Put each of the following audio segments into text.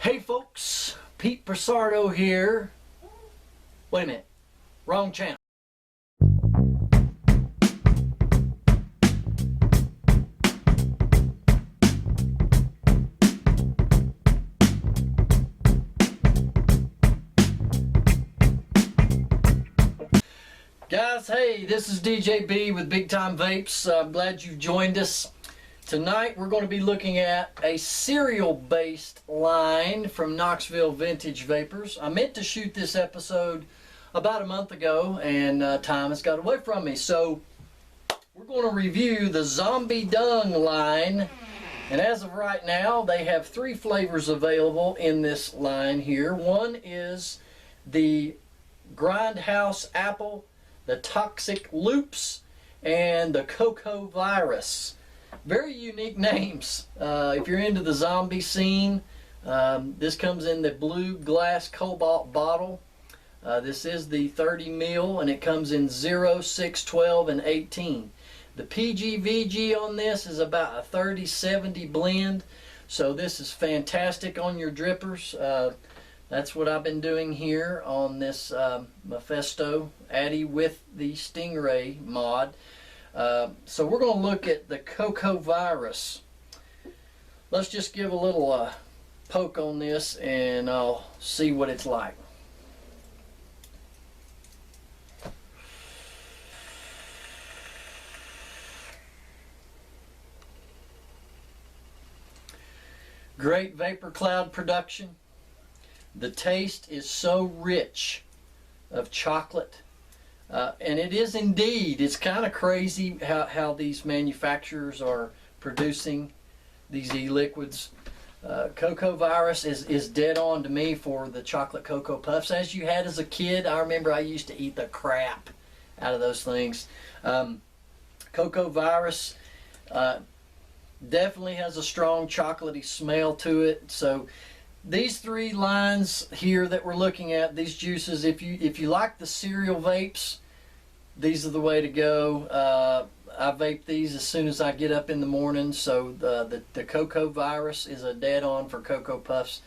Hey folks, Pete Persardo here. Wait a minute, wrong channel. Guys, hey, this is DJ B with Big Time Vapes. I'm glad you've joined us. Tonight we're going to be looking at a cereal-based line from Knoxville Vintage Vapors. I meant to shoot this episode about a month ago and time has got away from me. So we're going to review the Zombie Dung line. And as of right now, they have 3 flavors available in this line here. One is the Grindhouse Apple, the Toxic Loops, and the Cocoa Virus. Very unique names. If you're into the zombie scene, this comes in the blue glass cobalt bottle. This is the 30 ml and it comes in 0, 6, 12, and 18. The PG/VG on this is about a 30-70 blend, so this is fantastic on your drippers. That's what I've been doing here on this Mephisto Addy with the Stingray mod. So we're going to look at the Cocoa Virus. Let's just give a little poke on this and I'll see what it's like. Great vapor cloud production. The taste is so rich of chocolate. And it is indeed. It's kind of crazy how these manufacturers are producing these e-liquids. Cocoa Virus is dead on to me for the chocolate Cocoa Puffs. As you had as a kid, I remember I used to eat the crap out of those things. Cocoa Virus definitely has a strong chocolatey smell to it. So these 3 lines here that we're looking at, these juices, if you like the cereal vapes, these are the way to go. I vape these as soon as I get up in the morning, so the Cocoa Virus is a dead on for Cocoa Puffs.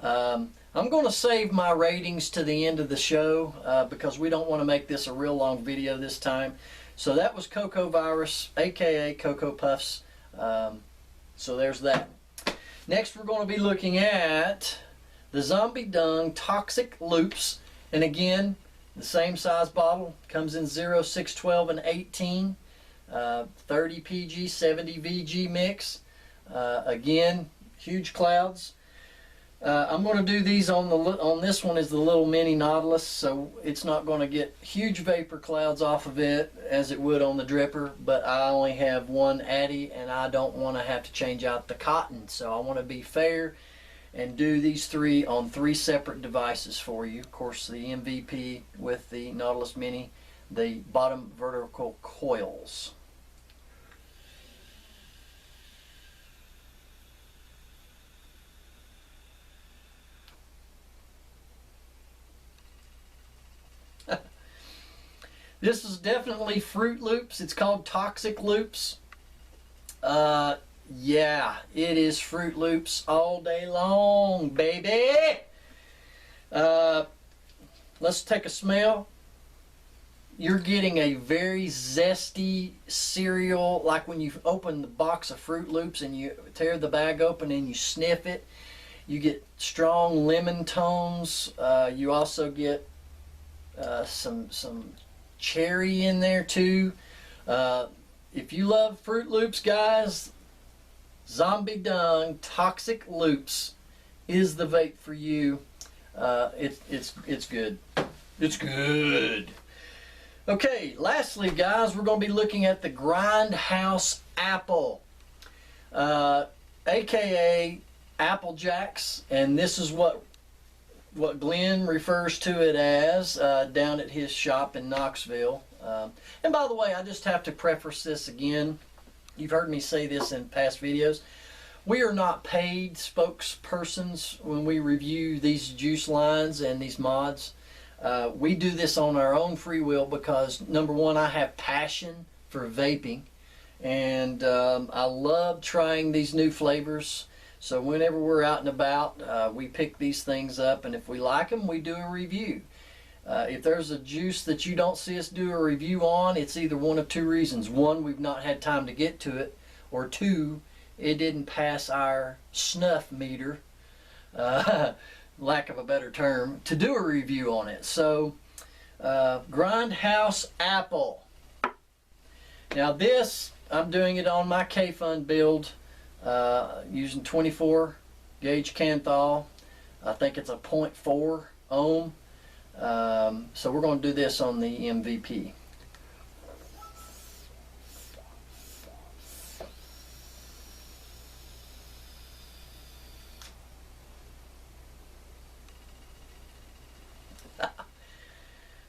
I'm going to save my ratings to the end of the show because we don't want to make this a real long video this time. So that was Cocoa Virus, aka Cocoa Puffs. So there's that. Next we're going to be looking at the Zombie Dung Toxic Loops, and again the same size bottle, comes in 0, 6, 12, and 18, 30 PG, 70 VG mix. Again, huge clouds. I'm going to do these on this one is the little mini Nautilus, so it's not going to get huge vapor clouds off of it as it would on the dripper, but I only have one Addy and I don't want to have to change out the cotton, so I want to be fair and do these 3 on 3 separate devices for you. Of course, the MVP with the Nautilus Mini, the bottom vertical coils. This is definitely Fruit Loops. It's called Toxic Loops. Yeah, it is Fruit Loops all day long, baby. Let's take a smell. You're getting a very zesty cereal, like when you open the box of Fruit Loops and you tear the bag open and you sniff it. You get strong lemon tones. You also get some cherry in there too. If you love Fruit Loops, guys, Zombie Dung Toxic Loops is the vape for you. It's good. It's good. Okay, lastly, guys, we're going to be looking at the Grindhouse Apple, aka Apple Jacks, and this is what Glenn refers to it as down at his shop in Knoxville. And by the way, I just have to preface this again. You've heard me say this in past videos. We are not paid spokespersons when we review these juice lines and these mods. We do this on our own free will because, number one, I have passion for vaping, and I love trying these new flavors. So whenever we're out and about, we pick these things up, and if we like them, we do a review. If there's a juice that you don't see us do a review on, it's either one of two reasons. One, we've not had time to get to it, or two, it didn't pass our snuff meter, lack of a better term, to do a review on it. So, Grindhouse Apple. Now this, I'm doing it on my K-Fun build, using 24 gauge Canthal. I think it's a 0.4 ohm. So we're going to do this on the MVP.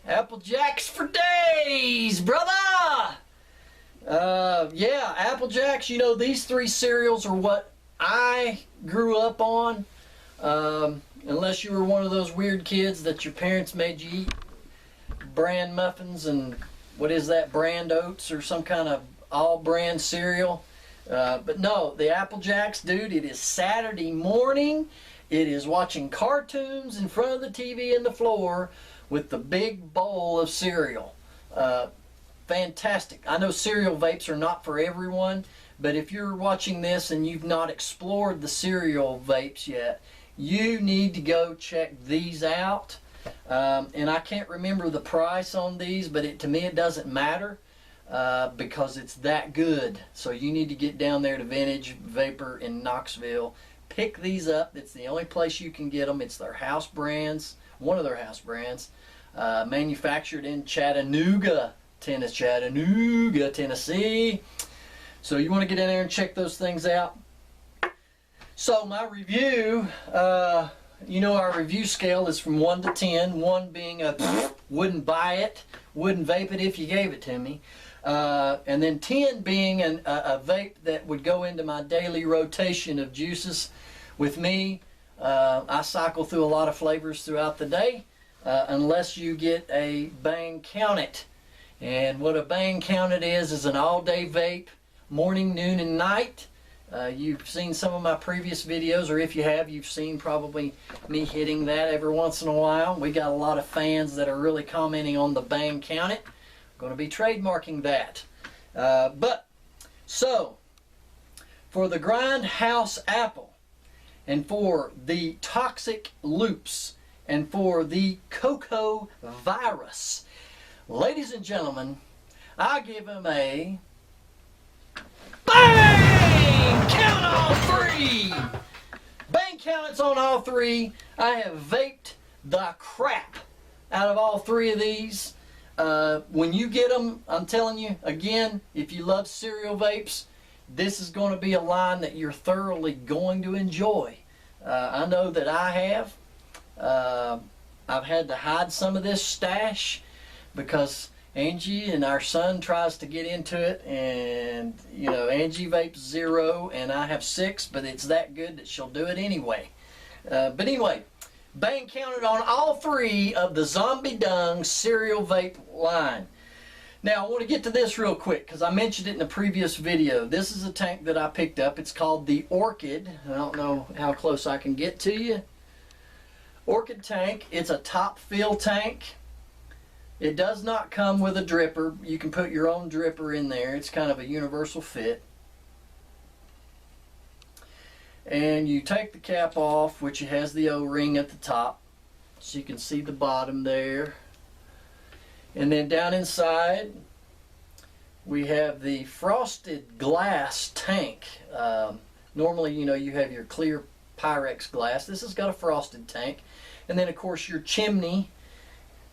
Apple Jacks for days, brother! Yeah, Apple Jacks, you know, these three cereals are what I grew up on. Unless you were one of those weird kids that your parents made you eat bran muffins and what is that, brand oats or some kind of all brand cereal. But no, the Apple Jacks, dude, it is Saturday morning. It is watching cartoons in front of the TV in the floor with the big bowl of cereal. Fantastic. I know cereal vapes are not for everyone, but if you're watching this and you've not explored the cereal vapes yet, you need to go check these out. And I can't remember the price on these, but to me it doesn't matter because it's that good. So you need to get down there to Vintage Vapor in Knoxville. Pick these up. It's the only place you can get them. It's their house brands, one of their house brands, manufactured in Chattanooga, Tennessee. So you want to get in there and check those things out. So my review, you know, our review scale is from 1 to 10, 1 being a wouldn't buy it, wouldn't vape it if you gave it to me, and then 10 being a vape that would go into my daily rotation of juices. With me, I cycle through a lot of flavors throughout the day, unless you get a Bang Count It. And what a Bang Count It is an all-day vape, morning, noon, and night. You've seen some of my previous videos, or if you have, you've seen probably me hitting that every once in a while. We got a lot of fans that are really commenting on the Bang Count It. I'm going to be trademarking that. So, for the Grindhouse Apple, and for the Toxic Loops, and for the Cocoa Virus, ladies and gentlemen, I give him a Bang Count all three! Bang Count It's on all three. I have vaped the crap out of all three of these. When you get them, I'm telling you, again, if you love cereal vapes, this is going to be a line that you're thoroughly going to enjoy. I know that I have. I've had to hide some of this stash because Angie and our son tries to get into it, and you know, Angie vapes 0 and I have 6, but it's that good that she'll do it anyway. But anyway, Bang Count It on all three of the Zombie Dung cereal vape line. Now I want to get to this real quick because I mentioned it in the previous video. This is a tank that I picked up. It's called the ORCHID. I don't know how close I can get to you. ORCHID tank. It's a top fill tank. It does not come with a dripper. You can put your own dripper in there. It's kind of a universal fit. And you take the cap off, which it has the O-ring at the top, so you can see the bottom there. And then down inside, we have the frosted glass tank. Normally, you know, you have your clear Pyrex glass. This has got a frosted tank. And then, of course, your chimney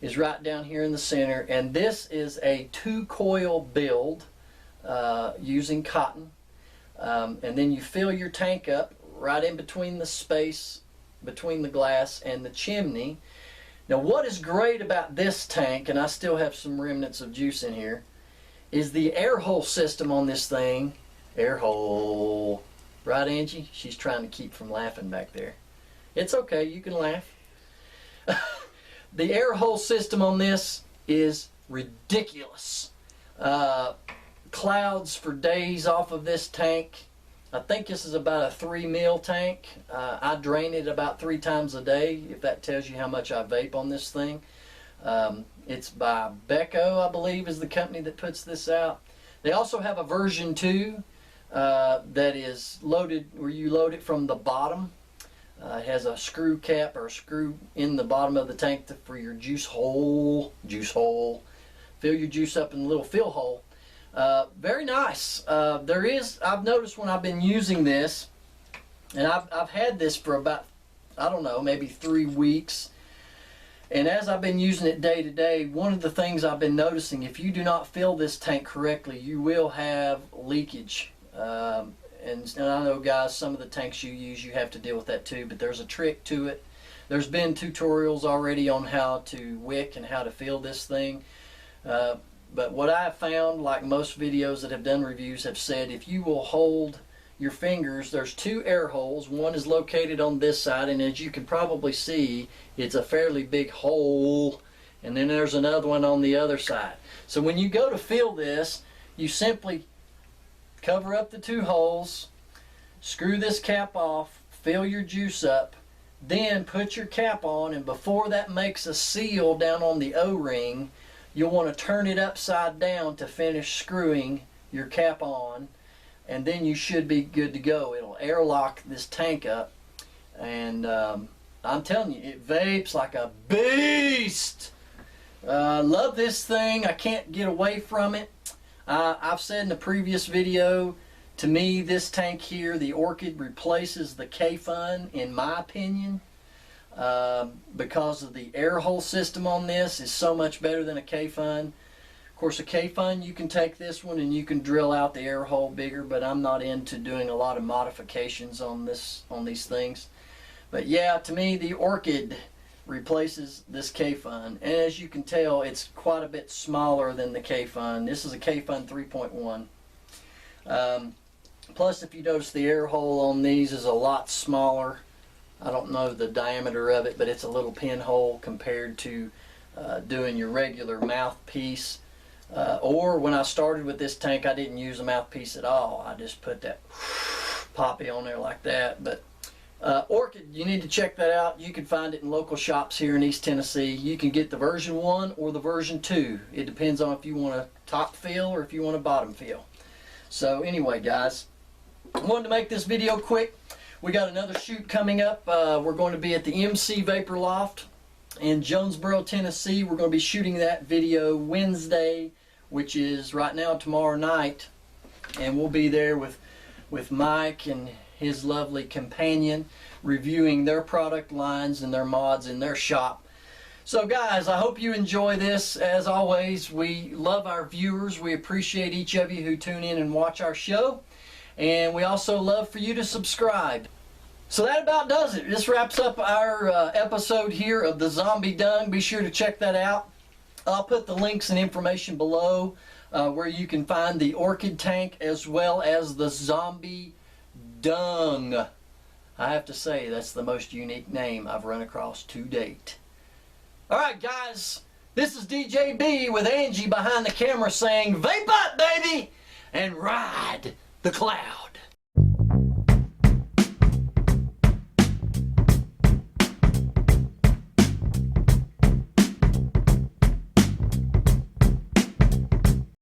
is right down here in the center, and this is a 2-coil build using cotton, and then you fill your tank up right in between the space between the glass and the chimney. Now what is great about this tank, and I still have some remnants of juice in here, is the air hole system on this thing. Air hole, right Angie? She's trying to keep from laughing back there. It's okay, you can laugh. The air hole system on this is ridiculous. Clouds for days off of this tank. I think this is about a 3 mil tank. I drain it about 3 times a day, if that tells you how much I vape on this thing. It's by Becco, I believe, is the company that puts this out. They also have a version 2 that is loaded, where you load it from the bottom. It has a screw cap or a screw in the bottom of the tank for your juice hole. Fill your juice up in a little fill hole. Very nice. I've noticed when I've been using this, and I've had this for about, I don't know, maybe 3 weeks. And as I've been using it day to day, one of the things I've been noticing, if you do not fill this tank correctly, you will have leakage. And I know, guys, some of the tanks you use, you have to deal with that too, but there's a trick to it. There's been tutorials already on how to wick and how to fill this thing. But what I have found, like most videos that have done reviews have said, if you will hold your fingers, there's 2 air holes. One is located on this side, and as you can probably see, it's a fairly big hole. And then there's another one on the other side. So when you go to fill this, you simply cover up the 2 holes, screw this cap off, fill your juice up, then put your cap on, and before that makes a seal down on the O-ring, you'll want to turn it upside down to finish screwing your cap on, and then you should be good to go. It'll airlock this tank up, and I'm telling you, it vapes like a beast. Love this thing. I can't get away from it. I've said in a previous video, to me this tank here, the Orchid, replaces the K-Fun in my opinion. Because of the air hole system on this is so much better than a K-Fun. Of course, a K-Fun, you can take this one and you can drill out the air hole bigger, but I'm not into doing a lot of modifications on these things. But yeah, to me the Orchid replaces this K-Fun, and as you can tell, it's quite a bit smaller than the K-Fun. This is a K-Fun 3.1. Plus, if you notice, the air hole on these is a lot smaller. I don't know the diameter of it, but it's a little pinhole compared to doing your regular mouthpiece. Or when I started with this tank, I didn't use a mouthpiece at all. I just put that poppy on there like that. But Orchid, you need to check that out. You can find it in local shops here in East Tennessee. You can get the version 1 or the version 2. It depends on if you want a top fill or if you want a bottom fill. So anyway, guys, I wanted to make this video quick. We got another shoot coming up. We're going to be at the MC Vapor Loft in Jonesboro, Tennessee. We're going to be shooting that video Wednesday, which is right now tomorrow night. And we'll be there with Mike and his lovely companion, reviewing their product lines and their mods in their shop. So guys, I hope you enjoy this. As always, we love our viewers. We appreciate each of you who tune in and watch our show. And we also love for you to subscribe. So that about does it. This wraps up our episode here of the Zombie Dung. Be sure to check that out. I'll put the links and information below where you can find the Orchid tank as well as the Zombie Dung. I have to say, that's the most unique name I've run across to date. Alright guys, this is DJ B with Angie behind the camera saying, vape up baby, and ride the cloud.